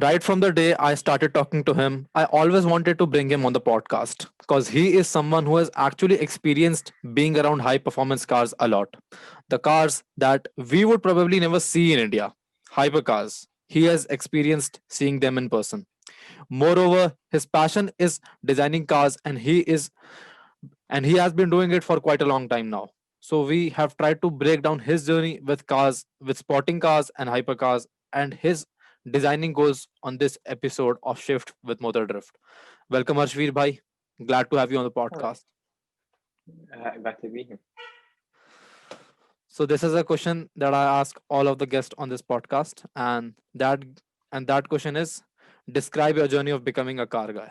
Right from the day I started talking to him, I always wanted to bring him on the podcast because he is someone who has actually experienced being around high performance cars a lot. The cars that we would probably never see in India, hypercars. He has experienced seeing them in person. Moreover, his passion is designing cars and he has been doing it for quite a long time now. So we have tried to break down his journey with cars, with spotting cars and hypercars, and his designing goals on this episode of Shift with Motordrift. Welcome, Arshveer Bhai. Glad to have you on the Hello. podcast. Glad to be here. So this is a question that I ask all of the guests on this podcast, and that question is: describe your journey of becoming a car guy.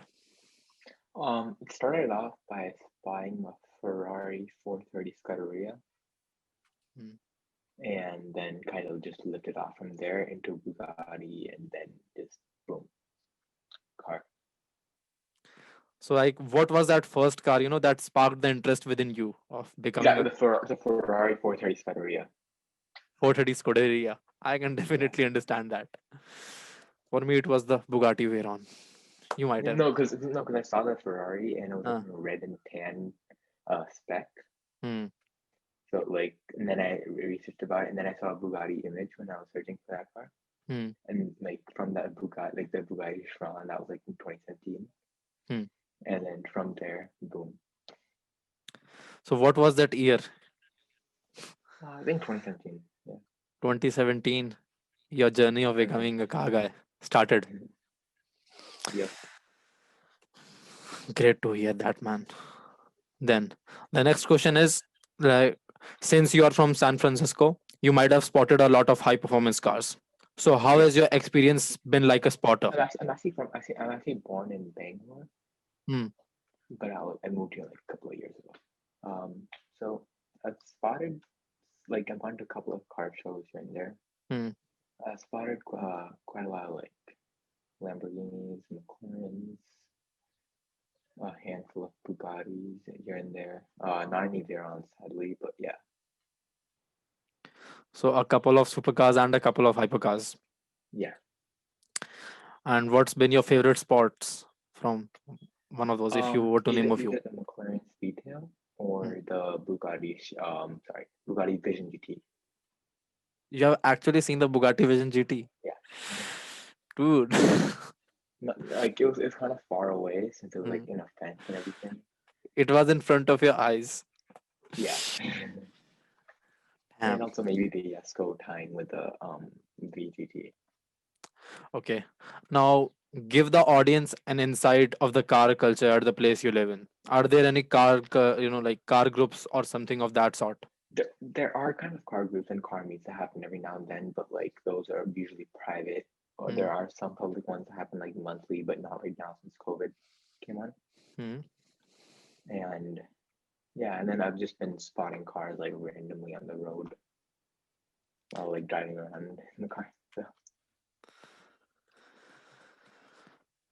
It started off by buying a Ferrari 430 Scuderia, Hmm. and then kind of just lifted off from there into Bugatti, and then just boom, car. So, like, what was that first car? That sparked the interest within you of becoming Yeah, a the Ferrari 430 Scuderia. 430 Scuderia. I can Yeah. definitely understand that. For me, it was the Bugatti Veyron. You might have. I saw the Ferrari and it was like Uh, in a red and tan spec. hmm, So like, and then I researched about it, and then I saw a Bugatti image when I was searching for that car, hmm, and like from that Bugatti, like the Bugatti Chiron, that was like in 2017. hmm. And then from there, boom. So, what was that year? I think 2017. Yeah. 2017. Your journey of Mm-hmm. becoming a car guy started. Mm-hmm. Yep. Great to hear that, man. Then, the next question is like, since you are from San Francisco, you might have spotted a lot of high performance cars. So, how has Yes. your experience been like a spotter? I'm actually born in Bangalore, Hmm, but I moved here like a couple of years ago. So I've spotted like I've gone to a couple of car shows here and there. hmm. I spotted quite a lot of like Lamborghinis, McLarens, a handful of Bugattis here and there. Not any Veyrons, sadly, but yeah, So, a couple of supercars and a couple of hypercars. yeah. And what's been your favorite spots from one of those, if you were to name a few? Either the McLaren Speedtail Hmm. or the Bugatti Vision GT. You have actually seen the Bugatti Vision GT, Yeah. dude. Like it's kind of far away since it was like Hmm. in a fence and everything. It was in front of your eyes. Yeah. And Damn. also maybe the Esco tying with the VGT. Okay. Now, give the audience an insight of the car culture at the place you live in. Are there any like car groups or something of that sort? There are kind of car groups and car meets that happen every now and then, but like those are usually private. Or Hmm. there are some public ones that happen like monthly, but not right now since COVID came on. Hmm. And yeah, and then I've just been spotting cars like randomly on the road while like driving around in the car. So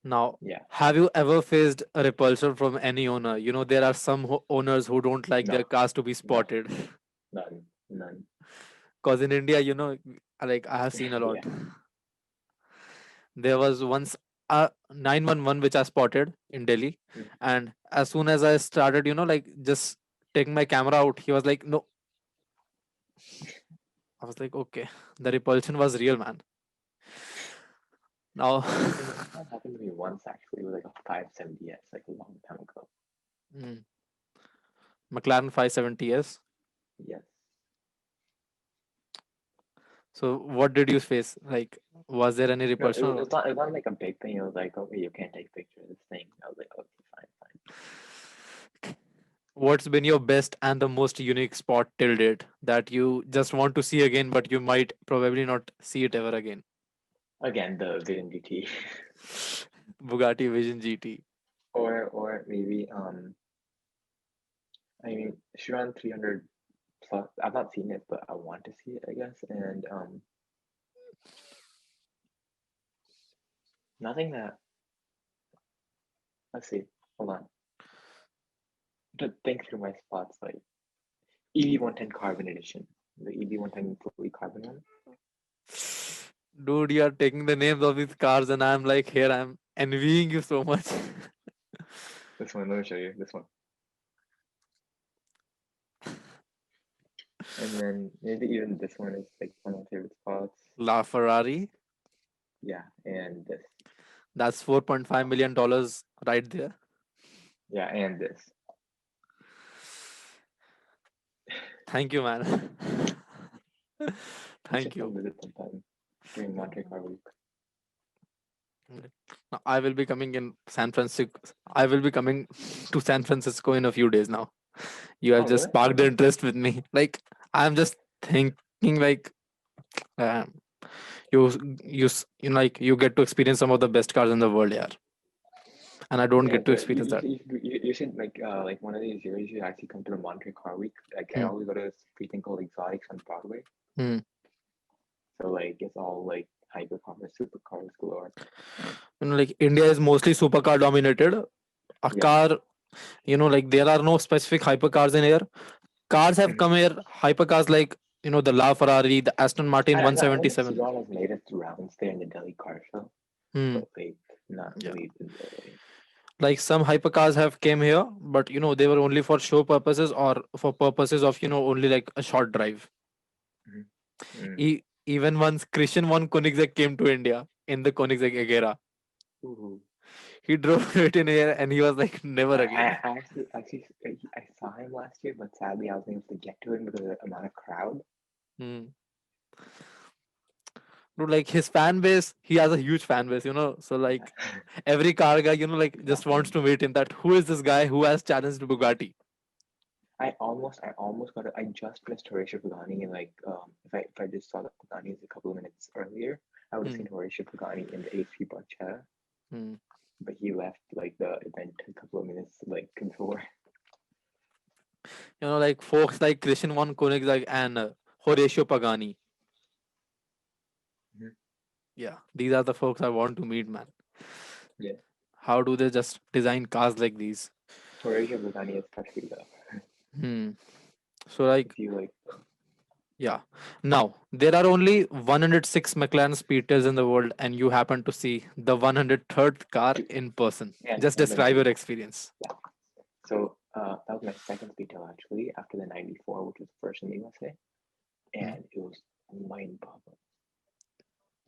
Now, yeah, have you ever faced a repulsion from any owner? There are some owners who don't like no, their cars to be no, spotted. none. Because in India, like I have seen a lot. Yeah. There was once a 911 which I spotted in Delhi, Mm. and as soon as I started, like just taking my camera out, he was like, "No." I was like, "Okay." The repulsion was real, man. Now, That happened to me once actually with like a 570S like a long time ago. mm, McLaren 570s. Yes. So, what did you face? Like, was there any No, repulsion? it's not like a big thing. It was like, okay, you can't take a picture of this thing. I was like, okay, fine, fine. What's been your best and the most unique spot till date that you just want to see again, but you might probably not see it ever again? Again, the Vision GT. Bugatti Vision GT. Or maybe I mean Chiron 300 plus. I've not seen it, but I want to see it, I guess. And nothing that let's see. Hold on. To think through my spots like EV 110 Carbon Edition. The EV 110 fully carbon one. Dude, you are taking the names of these cars, and I'm like, here I'm envying you so much. This one, let me show you this one. And then maybe even this one is like one of my favorite spots. La Ferrari, Yeah, and this. that's $4.5 million right there. Yeah, and this. Thank you, man. You should Thank come you. visit sometime during Monte Carlo week. Now, I will be coming in San Francisco. I will be coming to San Francisco in a few days now. You have Oh, just really? sparked the Okay. interest with me. Like, I'm just thinking, like, um, you like you get to experience some of the best cars in the world, yeah. And I don't Yeah, get to but experience that. you should like one of these years you actually come to the Monte Carlo week. Like I Hmm. always go to this free thing called Exotics on Broadway. Hmm. So like it's all like hypercars, supercars galore. Like India is mostly supercar dominated. A Yeah. car, like there are no specific hypercars in here. Cars have Mhm. come here. Hypercars like the La Ferrari, the Aston Martin I know 177. Citroen has made it to rounds there in the Delhi car show, Hmm. but like not Yeah. really in the like. Like some hypercars have came here, but they were only for show purposes or for purposes of only like a short drive. Mhm. Mm. Even once Christian von Koenigsegg came to India in the Koenigsegg Agera, Ooh. he drove it in here and he was like, never again. I actually I saw him last year, but sadly I wasn't able to get to him because of the amount of crowd. Hmm. Dude, like his fan base, he has a huge fan base, So like every car guy, like just wants to meet him. That who is this guy who has challenged Bugatti? I almost got it. I just finished Horatio Pagani and like if I just saw the Paganis a couple of minutes earlier, I would have Hmm. seen Horatio Pagani in the AC Barchetta, Hmm. but he left like the event a couple of minutes like before. Like folks like Christian von Koenigsegg and Horatio Pagani. Mhm. Yeah, these are the folks I want to meet, man. Yeah, How do they just design cars like these? Horatio Pagani especially though. Hmm. So like, If you like, yeah. Now there are only 106 McLaren Speedtails in the world, and you happen to see the 103rd car do, in person. Just and let me describe tell your you, experience. yeah. So that was my second Speedtail actually after the '94, which was the first in the USA, Hmm. and it was mind-boggling.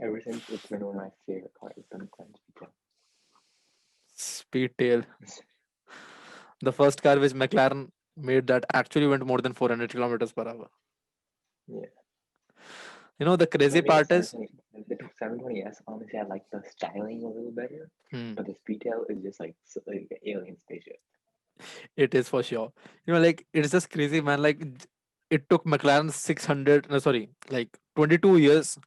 Ever since it's been one of my favorite cars, the McLaren Speedtail. Speedtail, the first car which McLaren made that actually went more than 400 kilometers per hour. Yeah. The crazy Maybe the part is, 720, the 720S, honestly, I like the styling a little better, hmm, but the Speedtail is just like, like an alien spaceship. it is for sure. Like it's just crazy, man. Like it took McLaren 600, no, sorry, like 22 years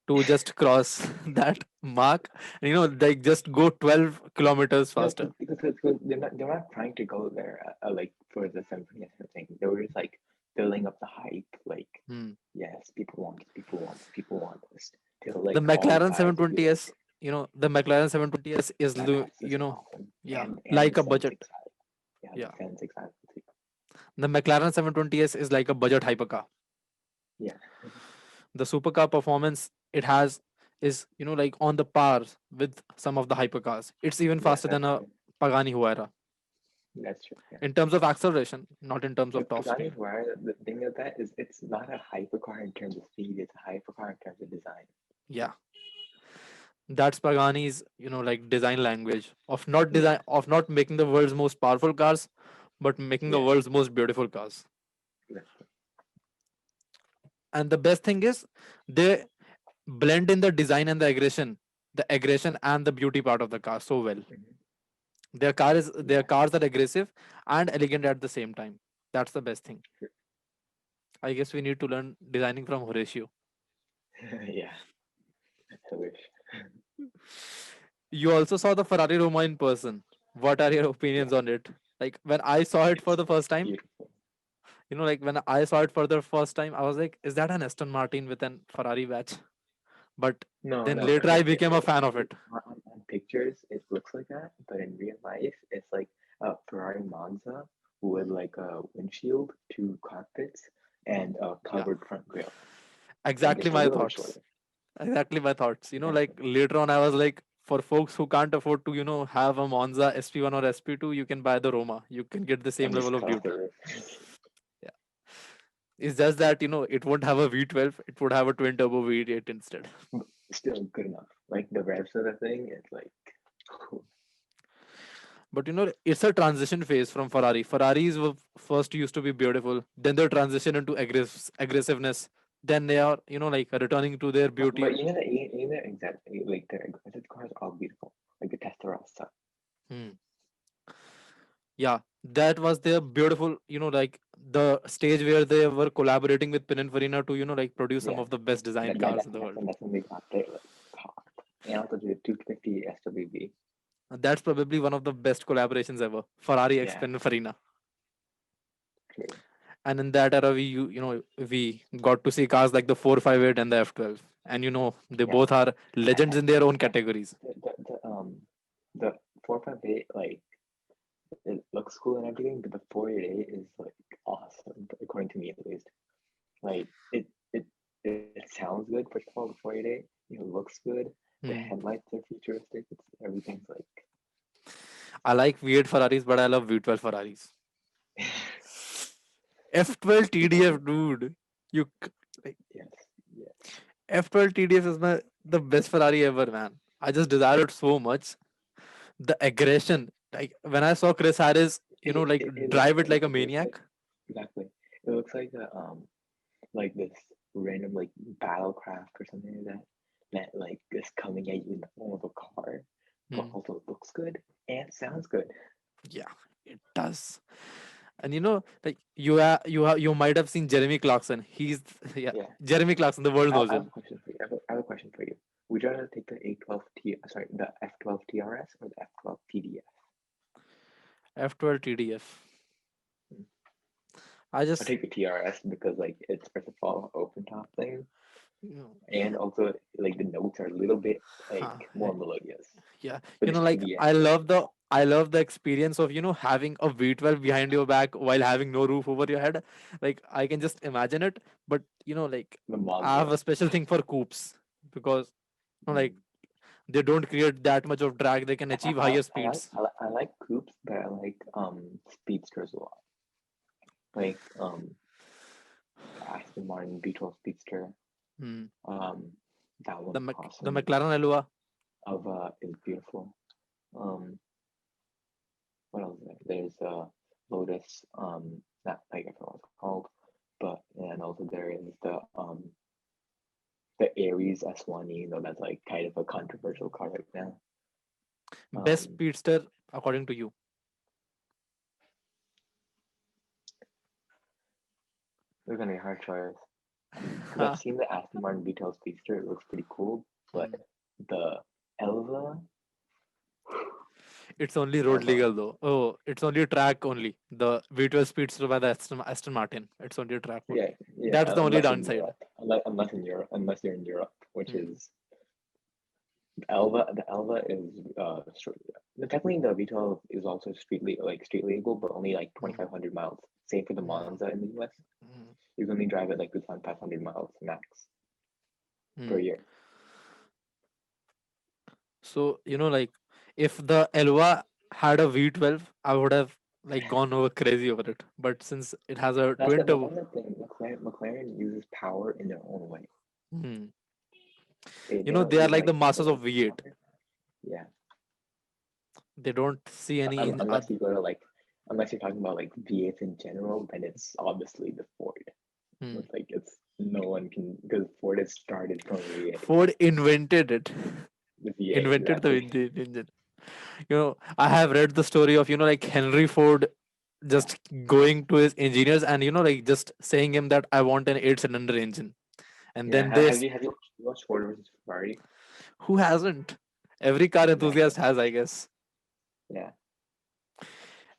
to just cross that mark. And, like just go 12 kilometers No, faster. because they're not trying to go there like for the 720S thing. They were just like building up the hype, like, Hmm. yes, people want this, people want this, people want this, till The like all the McLaren guys would be like, 720S, the McLaren 720S is, that's just awesome. yeah, And the like a Sen budget. 6i. Yeah, the Yeah. Sen 6i. The McLaren 720S is like a budget hypercar. Yeah. The supercar performance it has is, like on the par with some of the hypercars. It's even Yeah, faster than that's a true. Pagani Huayra That's true. Yeah. in terms of acceleration, not in terms of But top Pagani speed. Huayra, the thing of that is it's not a hypercar in terms of speed, it's a hypercar in terms of design. Yeah, that's Pagani's, like design language of not Yeah. design of not making the world's most powerful cars, but making the Yeah. world's most beautiful cars. Exactly. And the best thing is they blend in the design and the aggression and the beauty part of the car so well. Mhm. Their Yeah. cars are aggressive and elegant at the same time. That's the best thing. Sure. I guess we need to learn designing from Horatio. Yeah. I wish. You also saw the Ferrari Roma in person. What are your Yeah. opinions on it? Like when I saw it for It's the first time, beautiful. like when I saw it for the first time, I was like, is that an Aston Martin with an Ferrari badge? But No, then no. later I became a fan of it. On pictures, it looks like that, but in real life, it's like a Ferrari Monza with like a windshield, two cockpits, and a Yeah, covered front grille, and exactly just a my little bit thoughts. shorter. exactly my thoughts. Like later on, I was like, for folks who can't afford to, have a Monza SP1 or SP2, you can buy the Roma. You can get the same And level just of cut off the beauty. roof. Yeah. It's just that, it won't have a V12, it would have a twin turbo V8 instead. Still good enough. Like the rest of the thing, it's like But it's a transition phase from Ferrari. Ferraris were first used to be beautiful, then they transition into aggressiveness. Then they are, like returning to their beauty. but you know exactly like the aggressive cars are beautiful. Like the Testarossa. Hmm. Yeah, that was their beautiful, like the stage where they were collaborating with Pininfarina to, like produce some Yeah. of the best designed That, that, cars that, in the that's world. when that's when they got their like car. And also the 250 SWB. And that's probably one of the best collaborations ever. Ferrari X Yeah, Pininfarina. true. And in that era, we got to see cars like the 458 and the F12. And they Yeah. both are legends in their own Yeah. categories. The 458 like it looks cool and everything, but the 488 is like awesome, according to me at least. Like it it sounds good. First of all, the 488, it looks good. The Hmm. headlights are futuristic. It's everything's like I like V8 Ferraris, but I love V12 Ferraris. F12 TDF, dude. You like yes, yeah. F12 TDF is the best Ferrari ever, man. I just desire it so much. The aggression, like when I saw Chris Harris, like drive it like a It looks like maniac. exactly. It looks like this random like battlecraft or something like that like is coming at you in the form of a car, but Hmm. also looks good and sounds good. Yeah, it does. And like you might have seen Jeremy Clarkson. He's yeah, Yeah. Jeremy Clarkson. The world knows I have a him. question for you. I have a question for you. Would you rather take the A12 sorry, the F12 TRS or the F12 TDF? F12 TDF. I I just take the TRS because like it's first of all open top thing, you know, and also like the notes are a little bit like huh, more melodious. yeah, But this like TDF I is love the experience of having a V12 behind your back while having no roof over your head. Like I can just imagine it. But like the I have Monza. a special thing for coupes because like Mm. they don't create that much of drag. They can achieve higher speeds. I like coupes, but I like speedsters a lot. Like Aston Martin V12 Speedster. Hmm. Um, that The one's The awesome. McLaren Elua. Is beautiful. Um, what else is there? There's Lotus. Not like I forgot what it's called, but and also there is the Aries S1. You know that's like kind of a controversial car right now. Best Um, speedster according to you? they're gonna be hard choice because I've seen the Aston Martin V12 Speedster. It looks pretty cool, but Hmm. the Elva, It's only road Elva, legal though. Oh, it's only track only. The V12 Speedster by the Aston Martin. It's only a track yeah, only. yeah. That's the only Unless in downside. Europe, unless you're in Europe, which Hmm. is Elva. The Elva is technically the V12 is also street legal, but only like Hmm. 2,500 miles. Same for the Hmm. Monza in the US. Hmm. You can only drive it like 2,500 miles max per Hmm. year. So like if the Elva had a V12, I would have like gone over crazy over it. But since it has a twin turbo, That's the thing. McLaren uses power in their own way. hmm, They don't they are use like the like masters of engine V8. power. Yeah, They don't see any unless you go to like unless you're talking about like V8s in general, then it's obviously the Ford. hmm. It's like it's no one can because Ford has started from V8. Ford invented it. The V8 Invented the exactly. engine. I have read the story of like Henry Ford just going to his engineers and like just saying him that I want an 8-cylinder engine, and Yeah, then this you watched Ford versus Ferrari? who hasn't, every car Exactly. enthusiast has, I guess. Yeah.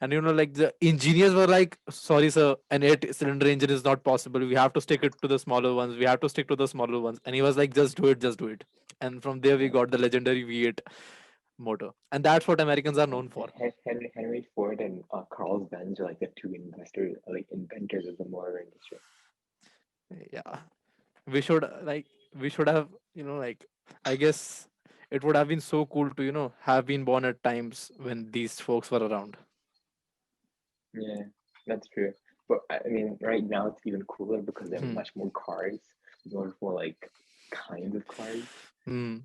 And like the engineers were like, sorry sir, an 8-cylinder engine is not possible, we have to stick it to the smaller ones, we have to stick to the smaller ones, and he was like, just do it. And from there we Yeah. got the legendary V8 motor, and that's what Americans are known for. Henry Ford and Carl Benz are like the two investors, like inventors of the motor industry. Yeah, we should like we should have, like, I guess it would have been so cool to, have been born at times when these folks were around. Yeah, that's true. But I mean, right now it's even cooler because there are Hmm. much more cars, much more like kinds of cars Hmm.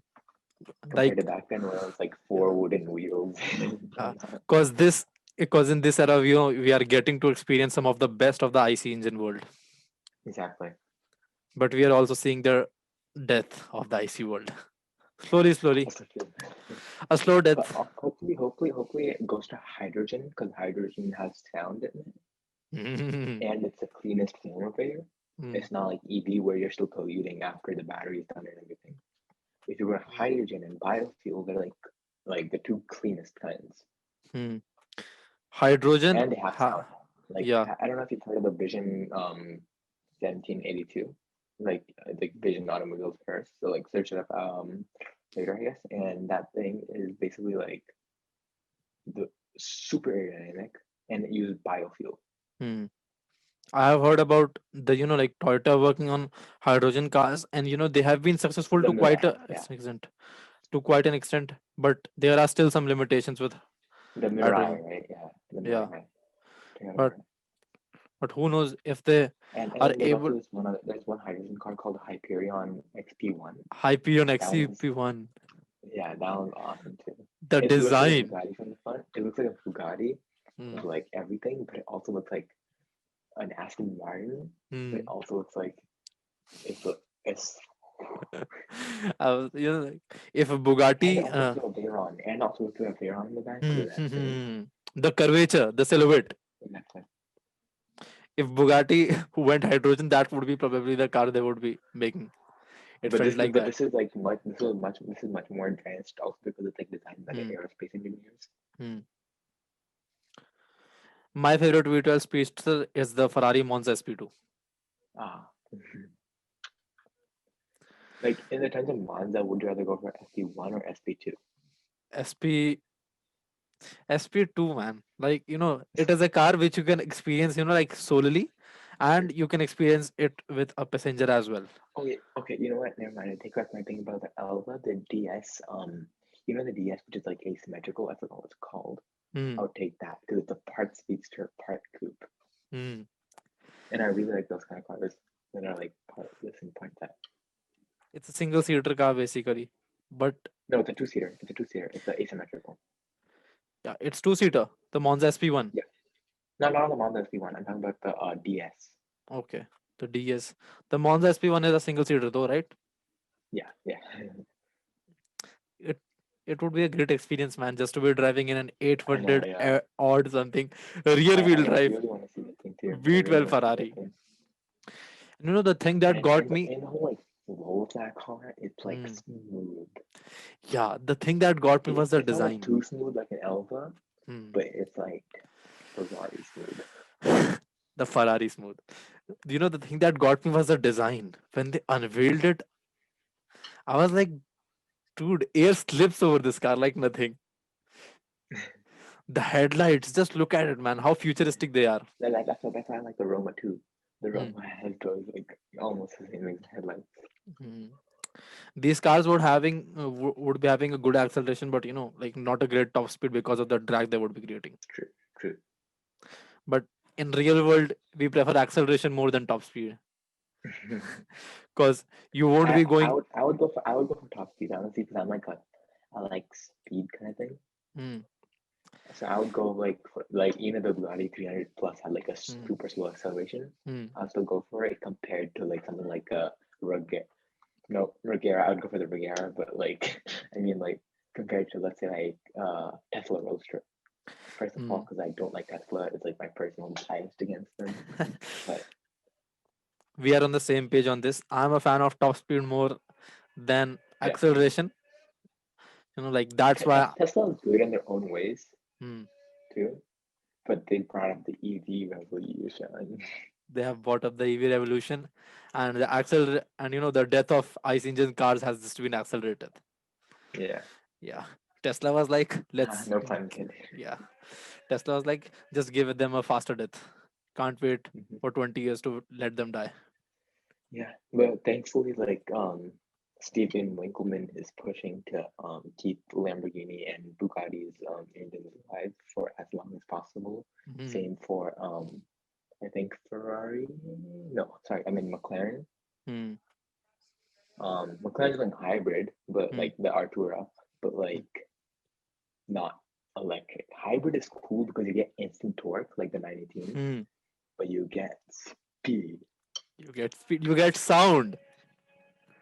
compared Like, to back then where it was like yeah, four wooden wheels and whatnot. because in this era, we are getting to experience some of the best of the IC engine world, Exactly. but we are also seeing the death of the IC world. Slowly, slowly, Also true. a slow But death. hopefully it goes to hydrogen because hydrogen has sound in it Hmm. and it's the cleanest form of air. It's not like EV where you're still polluting after the battery is done and everything. If you were hydrogen and biofuel, they're like the two cleanest kinds. Hmm. Hydrogen, And they have sound. Like yeah. I don't know if you've heard of the Vision 1782, like Vision automobiles first. So like search it up later, I guess. And that thing is basically like the super aerodynamic and it uses biofuel. Hmm. I have heard about the, like Toyota working on hydrogen cars, and they have been successful The to quite Mirai, a yeah, extent, but there are still some limitations with the Mirai, hydrogen. right? Yeah, the Yeah, Mirai. Toyota but Mirai. who knows if they And are then there's able. also this one other, there's one hydrogen car called the Hyperion XP1. Hyperion That one's XCP1, yeah, that one's awesome too. the It looks like a design. Bugatti from the front. It looks like a Bugatti Hmm. with like everything, but it also looks like an Aston Martin. But it Hmm. also looks like it's I was, like, if a and it Bugatti, also looks like a Veyron, and also looks like a Veyron in the back. hmm, Look at hmm, that thing. hmm, the curvature, the silhouette. Exactly. If Bugatti went hydrogen, that would be probably the car they would be making. It But felt this is like but that. this is like much this is much more advanced also because it's like designed by the Hmm. aerospace engineers. Hmm. My favorite V12 speedster is the Ferrari Monza SP2. Ah. Like in the terms of Monza, would you rather go for SP1 or SP2? SP SP2, man. Like, it is a car which you can experience, like solely, and you can experience it with a passenger as well. Okay, you know what? Never mind. I take back my thing about the Elva, the DS. You know the DS, which is like asymmetrical. I forgot what it's called. I Hmm. would take that because it's a part speedster, part coupe, Hmm. and I really like those kind of cars that are like part this and part that. It's a single seater car basically. But No, it's a two-seater. It's a two-seater. It's the asymmetrical. yeah, it's two-seater. The Monza SP1. Yeah. No, not on the Mazda SP1. I'm talking about the DS. Okay. The DS. The Monza SP1 is a single seater though, right? Yeah, yeah. It it would be a great experience, man, just to be driving in an I know. 800 Yeah. odd something rear wheel I drive really want to see that thing too. I really V12 want to see that Ferrari. thing. The thing that got me. And the whole like flow of that car, it's like Hmm. smooth. Yeah, the thing that got me was the It's not like design. too smooth like an Elva, Hmm. but it's like Ferrari smooth. The Ferrari smooth. The thing that got me was the design. When they unveiled it, I was like, dude, air slips over this car like nothing. The headlights, just look at it, man. How futuristic they are. That's why I like the Roma too. The Hmm. Roma has those like almost the same as headlights. Hmm. These cars would be having a good acceleration, but like not a great top speed because of the drag they would be creating. True, true. But in real world, we prefer acceleration more than top speed because you won't be going. I would go for top speed honestly because I'm like a I like speed kind of thing. Hmm. So I would go like for, like even the Bugatti 300 plus had like a Hmm. super slow acceleration. Hmm. I'll still go for it compared to like something like a Rugger. No, Regera. I would go for the Regera, but like I mean like compared to let's say like Tesla Roadster. First of all, Hmm. because I don't like Tesla, it's like my personal bias against them. But We are on the same page on this. I'm a fan of top speed more than yeah, acceleration. Like that's why. Tesla is good in their own ways Hmm, too, but they brought up the EV revolution. they have brought up the EV revolution, and the death of ICE engine cars has just been accelerated. Yeah, Yeah, Tesla was like, let's. no pun intended. Yeah, Tesla was like, just give them a faster death. Can't wait Mhm. for 20 years to let them die. Yeah, but thankfully, like Steven Winkleman is pushing to keep Lamborghini and Bugatti's engines alive for as long as possible. Hmm. Same for I think Ferrari. No, sorry, I mean McLaren. Hmm. McLaren's going hybrid, but Hmm. like the Artura, but like not electric. Hybrid is cool because you get instant torque, like the 918, Hmm. but you get speed You get speed, you get sound.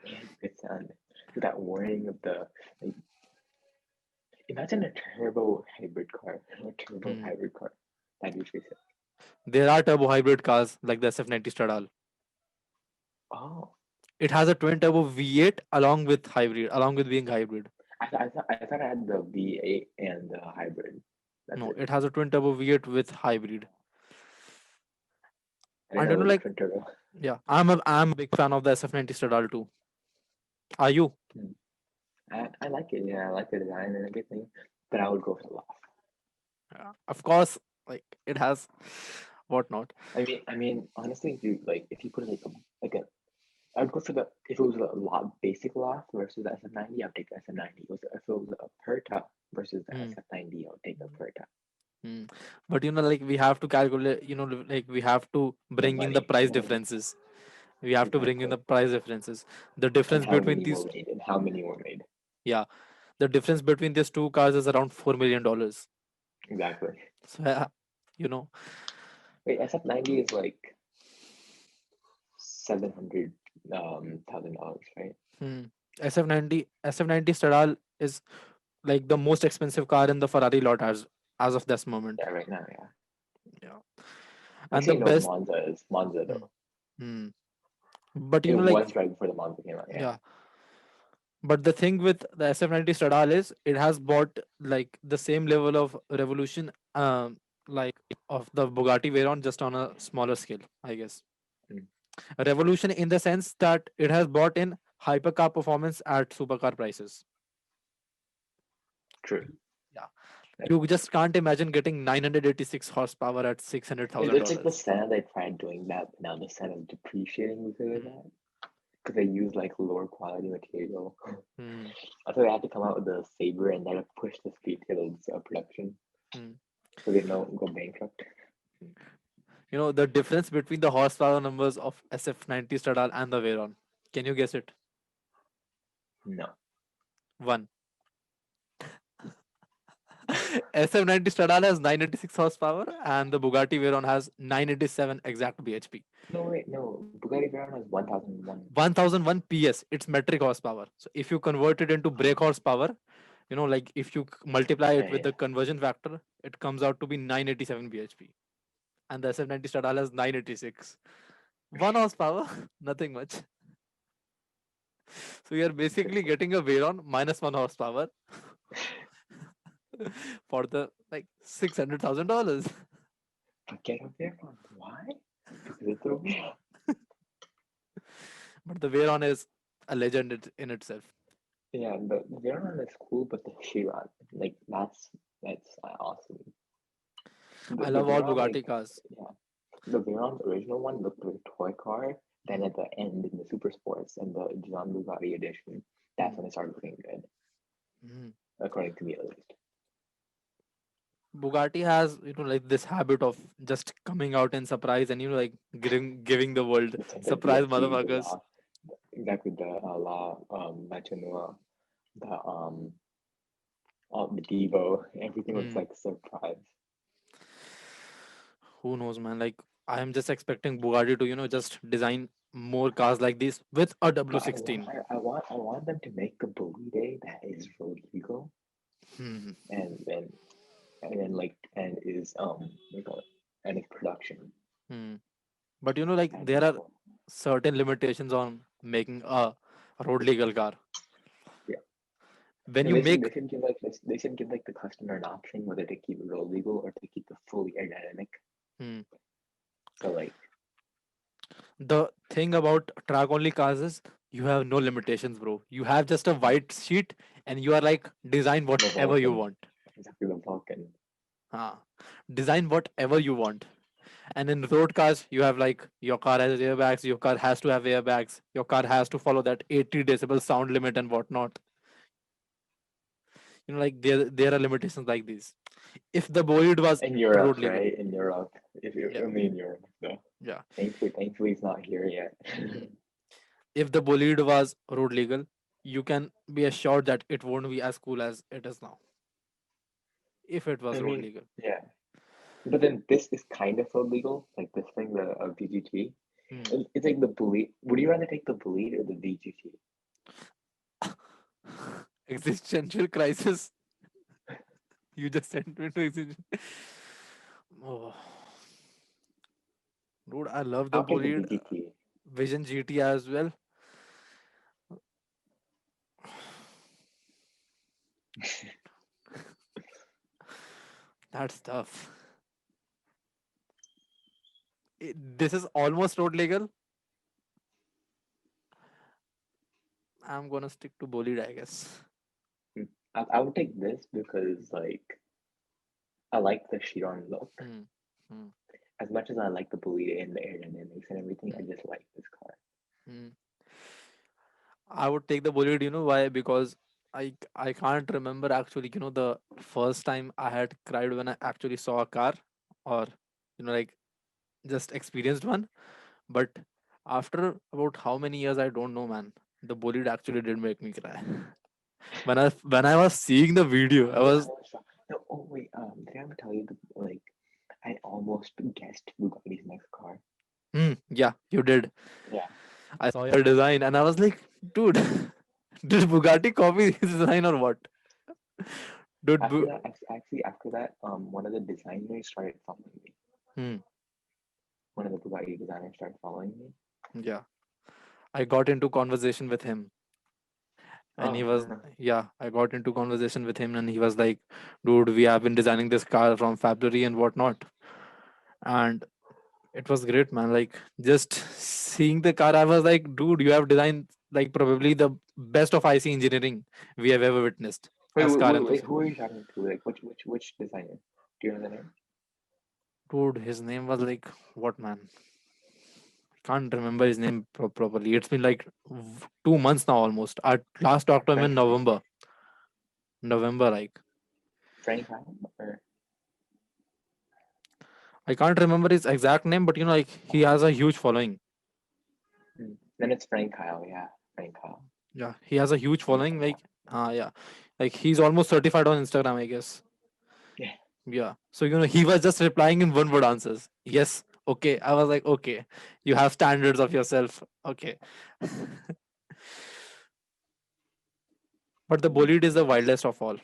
and you get sound. That warning of the like, imagine a turbo hybrid car, a turbo Hmm. hybrid car. That'd be pretty sick. There are turbo hybrid cars like the SF90 Stradale. Oh, It has a twin turbo V8 along with hybrid, along with being hybrid. I thought I had the V8 and the hybrid. That's No, it. it has a twin turbo V8 with hybrid. I didn't And know you it know, was a like, twin turbo. yeah, I'm a big fan of the SF90 Stradale too. Are you? Hmm. I like it. Yeah, I like the design and everything, but I would go for the laugh. Yeah. Of course, like it has whatnot. I mean, honestly, if you put like a, I'd go for the if it was a lot basic loft versus the SF90, I'd take the SF90. If it was a Perta versus the Hmm. SF90, I would take the Perta. Hmm. But like we have to calculate, like we have to The bring in the money, price yeah, differences. We have to bring in exactly. the price differences. The And difference how between many were these, made and how many were made. yeah, the difference between these two cars is around $4 million. Exactly. So yeah, you know, Wait, SF90 is like 700 thousand dollars, right? hmm. SF90 Stradale is like the most expensive car in the Ferrari lot as of this moment. Yeah, right now, yeah. Yeah, and the Actually, no, best. Monza Hmm. though. Hmm. But It like, was right before the Monza came out. Yeah, yeah. But the thing with the SF90 Stradale is it has brought like the same level of revolution, like of the Bugatti Veyron, just on a smaller scale, I guess. mm, A revolution in the sense that it has brought in hypercar performance at supercar prices. true. Yeah, Like, you just can't imagine getting 986 horsepower at six hundred thousand it's like the dollars. Senna they tried doing that, but now the Senna is depreciating because of that. Because they use like lower quality material. Hmm. I thought they had to come out with a Saber and then push the Speedtail's production Hmm. so they don't go bankrupt. The difference between the horsepower numbers of SF90 Stradale and the Veyron. Can you guess it? No. One. SF90 Stradale has 986 horsepower and the Bugatti Veyron has 987 exact bhp. No, wait, no. Bugatti Veyron has 1001. 1001 PS, it's metric horsepower. So if you convert it into brake Oh, horsepower, like if you multiply yeah, it with yeah. the conversion factor, it comes out to be 987 bhp. And the SF90 Stradale has 986. 1 horsepower, nothing much. So you're basically Interesting. getting a Veyron minus 1 horsepower for the like $600,000. But get a Veyron. Why? Because it's a Veyron. But the Veyron is a legend in itself. Yeah, the Veyron is cool, but the Chiron, like that's awesome. I The love all Veyron, like Bugatti cars. yeah, the Veyron's original one looked like a toy car. Then Mm, at the end in the Super Sports and the John Bugatti edition, that's mm, when it started looking good, mm. according to me at least. Bugatti has like this habit of just coming out in surprise and like giving the world It's like the surprise DFT, the motherfuckers. law, exactly the law, Machinua, the the Devo, everything was Mm. like surprise. Who knows, man? Like I am just expecting Bugatti to just design more cars like this with a But I want, W16. I want them to make a Bolide that is road legal Hmm. and then and is what do you call it, and is production. Hmm. But like That'd there be are cool. certain limitations on making a road legal car. Yeah. When No, you make they should give like the customer an option whether to keep it road legal or to keep the fully aerodynamic. hmm, So like the thing about track only cars is you have no limitations, bro. You have just a white sheet and you are like design the whatever you Vulcan, want. exactly the Vulcan. Ah, design whatever you want. And in road cars, you have like your car has airbags, your car has to have airbags, your car has to follow that 80 decibel sound limit and whatnot. Like there are limitations like these. If the Bolide was In Europe, road legal, right? In Europe, if you're yeah, only in Europe, though. yeah. Thankfully, it's not here yet. Mm. If the Bolide was road legal, you can be assured that it won't be as cool as it is now. If it I was road mean, legal. yeah. But then this is kind of illegal, like this thing, the VGT. Hmm. It's like the Bolide. Would you rather take the Bolide or the VGT? Existential crisis. You just sent me to existential. Oh, dude, I love the I'll take the Bolide VGT. Vision GT as well. That's tough. This is almost road legal. I'm gonna stick to Bolide, I guess. I would take this because like I like the Chiron look. Hmm. Hmm. As much as I like the Bolide and the aerodynamics and everything, I Hmm. just like this car. Hmm. I would take the Bolide. You know why? Because I can't remember actually. The first time I had cried when I actually saw a car, or like just experienced one. But after about how many years, I don't know, man. The Bolide actually did make me cry. When I was seeing the video, I I was. was shocked. No, oh wait, did I ever tell you the like I almost guessed Bugatti's next car? Yeah, you did. Yeah. I saw your design and I was like, dude, did Bugatti copy his design or what? Dude, Actually after that, one of the designers started following me. hmm, One of the Bugatti designers started following me. yeah. I got into conversation with him and he Oh, was, no. yeah, I got into conversation with him and he was like, dude, we have been designing this car from February and whatnot. And it was great, man. Like, just seeing the car, I was like, dude, you have designed like probably the best of IC engineering we have ever witnessed as car Wait, enthusiasts. who are you talking to? Like which designer? Do you know the name? Dude, his name was like, what, man? Can't remember his name properly. It's been like 2 months now almost. I last talked to him in Frank November. November, like. Frank Howell? Or I can't remember his exact name, but like he has a huge following. then it's Frank Kyle, yeah. Frank Kyle. Yeah, he has a huge Frank following. Like, Kyle. yeah, like he's almost certified on Instagram, I guess. Yeah. Yeah. So he was just replying in one word answers. Yes. Okay. I was like, okay, you have standards of yourself. Okay. But the Mm. Bolide is the wildest of all.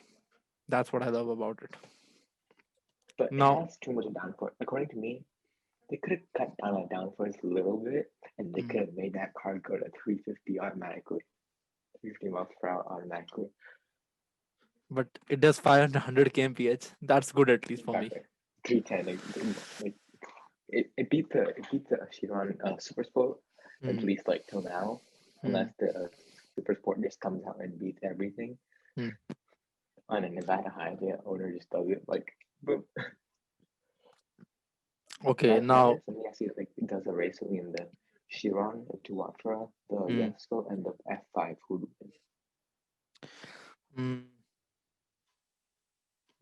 That's what I love about it. But it Now, has too much downforce. According to me, they could have cut down on downforce a little bit and they mm, could have made that car go to 350 automatically. 350 miles per hour automatically. but it does 500 kmph. That's good at least for me. Exactly. 310. Like, it beat the Chiron Super Sport, at Mm, least like till now. mm, Unless the Super Sport just comes out and beats everything. mm. On a Nevada highway, the owner just does it like boom. Okay, now, Let me ask you, like, does a race in the Chiron, the tuatara, the mm, Yesco, and the F5 who wins? mm,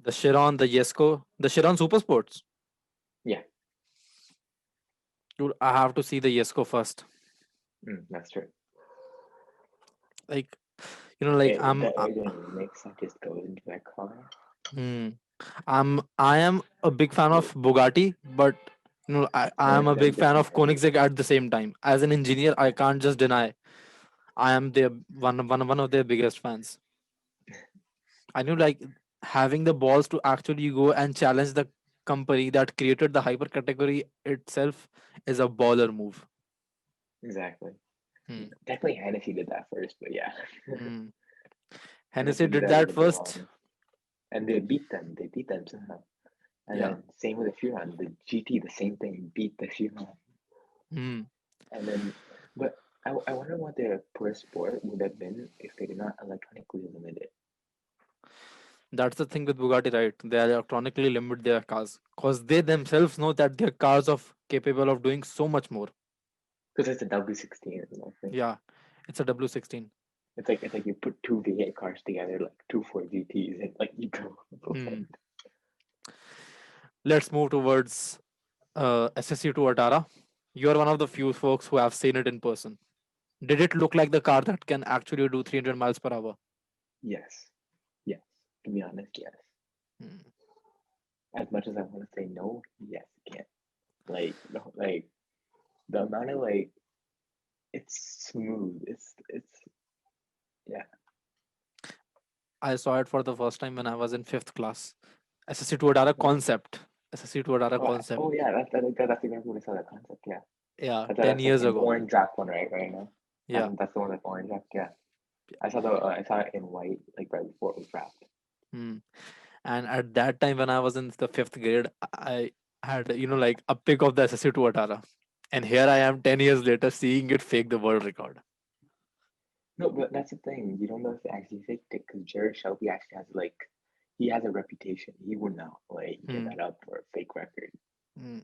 the Chiron, the Yesco, the Chiron Super Sports. Yeah, Dude, I have to see the Yesco first. that's true. Like, like The aerodynamics that just goes into that car. hmm, I am a big fan of Bugatti, but I am a big fan Definitely of heavy. Koenigsegg at the same time. As an engineer, I can't just deny I am their one of their biggest fans. I knew like having the balls to actually go and challenge the company that created the hyper category itself is a baller move. Exactly. Hmm. Definitely Hennessy did that first, but yeah. Hmm. Hennessy Hennessy did did that that with the first. Veron. And they beat them. They beat them somehow. And Yeah. then same with the Furon. The GT, the same thing, beat the Furon. Hmm. And then, but I wonder what their per sport would have been if they did not electronically limit it. That's the thing with Bugatti, right? They electronically limit their cars because they themselves know that their cars of capable of doing so much more. Because it's a W16, I think. Yeah, it's a W16. It's like you put two V8 cars together, like two Ford GTs, and like you go Hmm. forward. Let's move towards SSC to Atara. You're one of the few folks who have seen it in person. Did it look like the car that can actually do 300 miles per hour? Yes, yes. To be honest, yes. Hmm. As much as I want to say no, yes, it can. Like no, like the amount of like it's smooth. It's yeah. I saw it for the first time when I was in fifth class. SSC to Adara Really? concept. SSC to Adara concept. Oh yeah, that's exactly what I saw that concept. Yeah, Yeah, that's 10 that's years in ago. orange draft one, right now. Yeah. That's the one that's orange draft. Yeah, I saw it in white like right before it was wrapped. Hmm. And at that time, when I was in the fifth grade, I had, like a pic of the SSC to Atara. And here I am 10 years later seeing it fake the world record. No, but that's the thing. You don't know if it actually faked it because Jared Shelby actually has like he has a reputation. He would not like give Hmm. that up for a fake record. Hmm.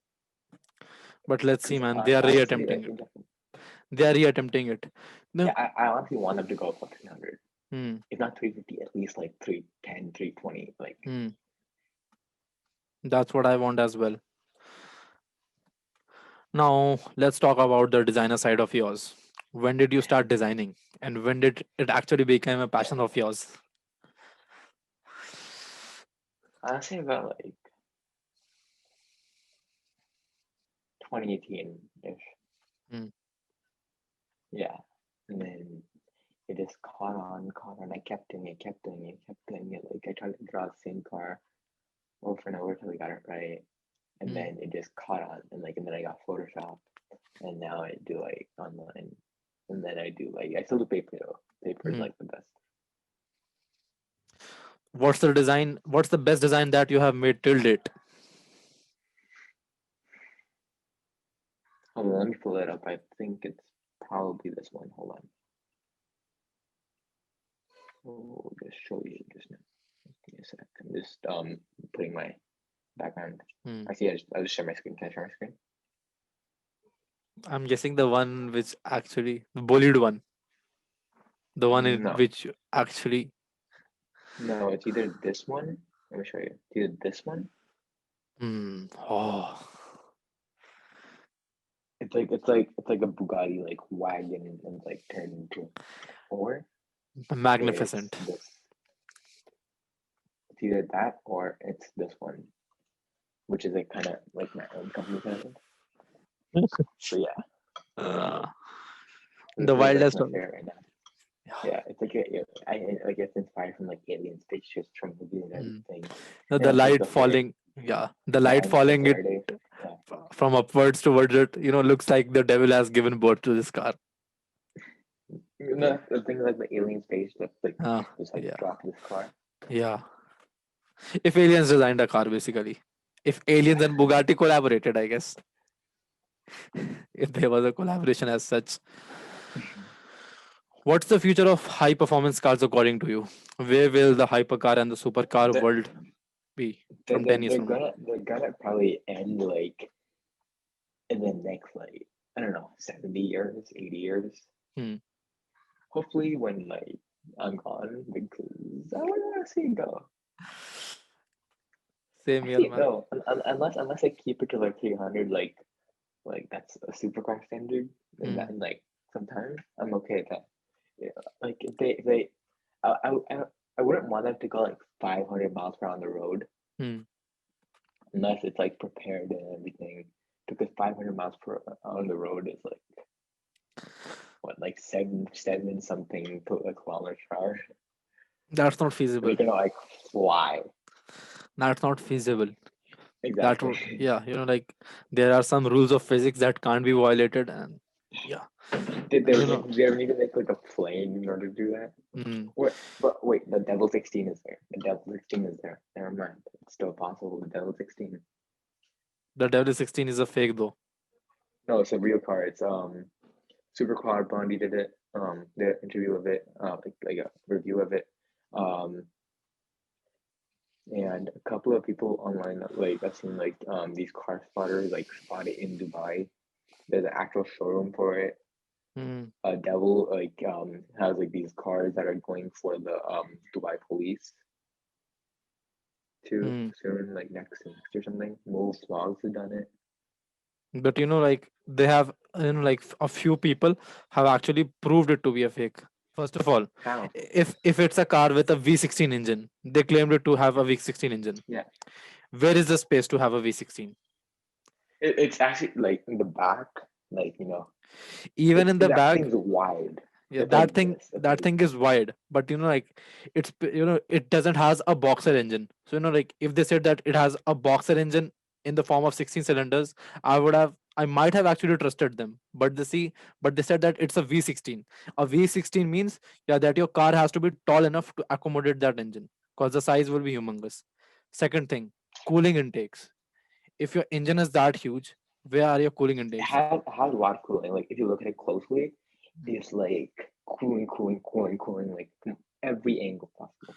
But let's see, Because man. They are honestly, reattempting like it. They are reattempting it. yeah, No. I honestly want them to go for 300. Hmm. If not 350, at least like 310, 320. Like Hmm. That's what I want as well. Now, let's talk about the designer side of yours. When did you start designing? And when did it actually become a passion of yours? honestly, about like 2018 ish. Hmm. Yeah, and then it just caught on. I kept doing it, kept doing it, kept doing it. Like I tried to draw the same car over and over till I got it right, and Hmm. then it just caught on, and then I got Photoshop, and now I do like online, and then I do like I still do paper though. Paper is Hmm. like the best. What's the design? What's the best design that you have made till date? Hold on, let me pull it up. I think it's probably this one. Hold on. Oh, just show you just now. Give me a sec. I'm just putting my background. Hmm. I just share my screen. Can I share my screen? I'm guessing the one which actually, the Bolide one, the one in No, which actually. no, it's either this one. Let me show you. It's either this one. Hmm. Oh, It's like a Bugatti like wagon and like turned into, or it's magnificent. this. It's either that or it's this one, which is like kind of like my own company kind of thing. So yeah, Uh, the that's wildest my one. favorite right now. Yeah. Yeah, it's like like it's inspired from like alien spaceships from movies and Hmm. everything, No, and the it's like light the Faraday, falling. Yeah, the yeah, light and it's the falling it Faraday. Yeah, from upwards towards it. Looks like the devil has given birth to this car. Yeah. no, the thing like the alien spaceship like just like Yeah. dropped this car. Yeah. If aliens designed a car, basically. If aliens and Bugatti collaborated, I guess. If there was a collaboration as such. What's the future of high performance cars according to you? Where will the hypercar and the supercar They're, world be from 10 years from now? they're gonna probably end like in the next like I don't know 70 years, 80 years. Hmm. Hopefully when like I'm gone because I want to see it go. Same I here, see it man. go unless I keep it to like 300 like that's a supercar standard and Hmm. that and like sometimes I'm okay with that. Yeah, like if they I, I I I wouldn't want them to go like 500 miles per hour on the road Hmm. unless it's like prepared and everything. Because 500 miles per on the road is like what like seven something kilometers per hour. That's not And they're feasible. gonna like fly. That's not feasible. That Exactly. would, yeah, like there are some rules of physics that can't be violated, and yeah, Did and, you know, they ever need to make like a plane in order to do that? mm, But wait, the Devil 16 is there. The Devil 16 is there. Never mind. It's still possible. The Devil 16. the W16 is a fake though. No, it's a real car. It's Supercar Blondie did it. Did an interview of it. Like a review of it. Um, and a couple of people online, like I've seen like these car spotters like spot it in Dubai. There's an actual showroom for it. Hmm. Devil like has like these cars that are going for the Dubai police too Hmm. soon, like next or something. Most vlogs have done it. But like they have, like a few people have actually proved it to be a fake. First of all, How? if it's a car with a V16 engine, they claimed it to have a V16 engine. Yeah, Where is the space to have a V16? it's actually like in the back, like Even in the that back, thing's wide. yeah, It's like this. It's that like thing is wide, but like it doesn't has a boxer engine. So like if they said that it has a boxer engine in the form of 16 cylinders, I might have actually trusted them. But they said that it's a V16. A V16 means, yeah, that your car has to be tall enough to accommodate that engine, because the size will be humongous. Second thing, cooling intakes. If your engine is that huge, where are your cooling intakes? has a lot of cooling. Like if you look at it closely, it's like cooling, like from every angle possible.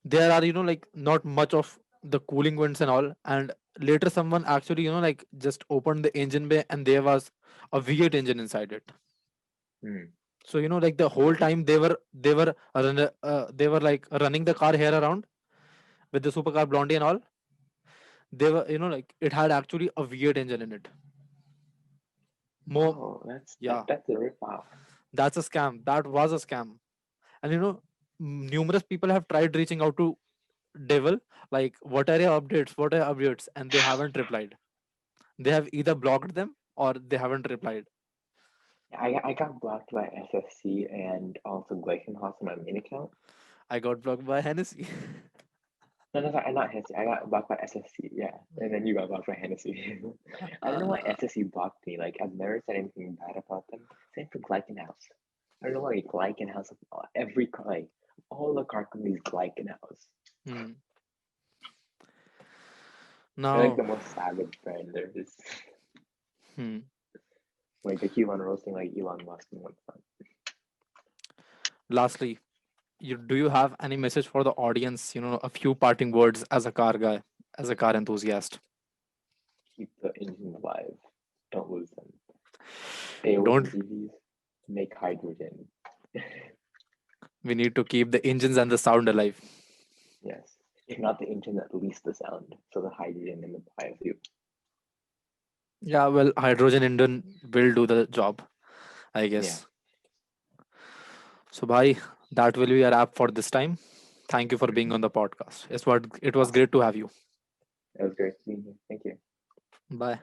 There are like not much of the cooling vents and all, and later someone actually like just opened the engine bay and there was a V8 engine inside it. Hmm. So like the whole time they were like running the car here around with the supercar blondie and all. They were like it had actually a V8 engine in it. More. Oh, Yeah, that's a rip off. that's a scam. That was a scam. And numerous people have tried reaching out to devil, like, what are your updates, and they haven't replied. They have either blocked them or they haven't replied. I got blocked by SFC and also Glycanhouse on my main account. I got blocked by Hennessy. No, sorry, not Hennessy. I got blocked by SFC. Yeah, and then you got blocked by Hennessy. I don't know why uh, SFC blocked me. Like I've never said anything bad about them. Same for Glycanhouse. I don't know why Glycanhouse. Every car, like all the car companies, Glycanhouse. hmm. They're like Now, the most savage brand there is. hmm. Like they keep on roasting like Elon Musk and whatnot. Lastly, do you have any message for the audience? A few parting words as a car guy, as a car enthusiast. Keep the engine alive. Don't lose them. Stay away Don't. from EVs. Make hydrogen. We need to keep the engines and the sound alive. Yes. If not the engine, at least the sound. So the hydrogen and the biofuel. Yeah, well, hydrogen engine will do the job, I Yeah. guess. So, bhai, that will be a wrap for this time. Thank you for being Mm-hmm. on the podcast. It was Awesome. great to have you. That was great being here. Thank you. Bye.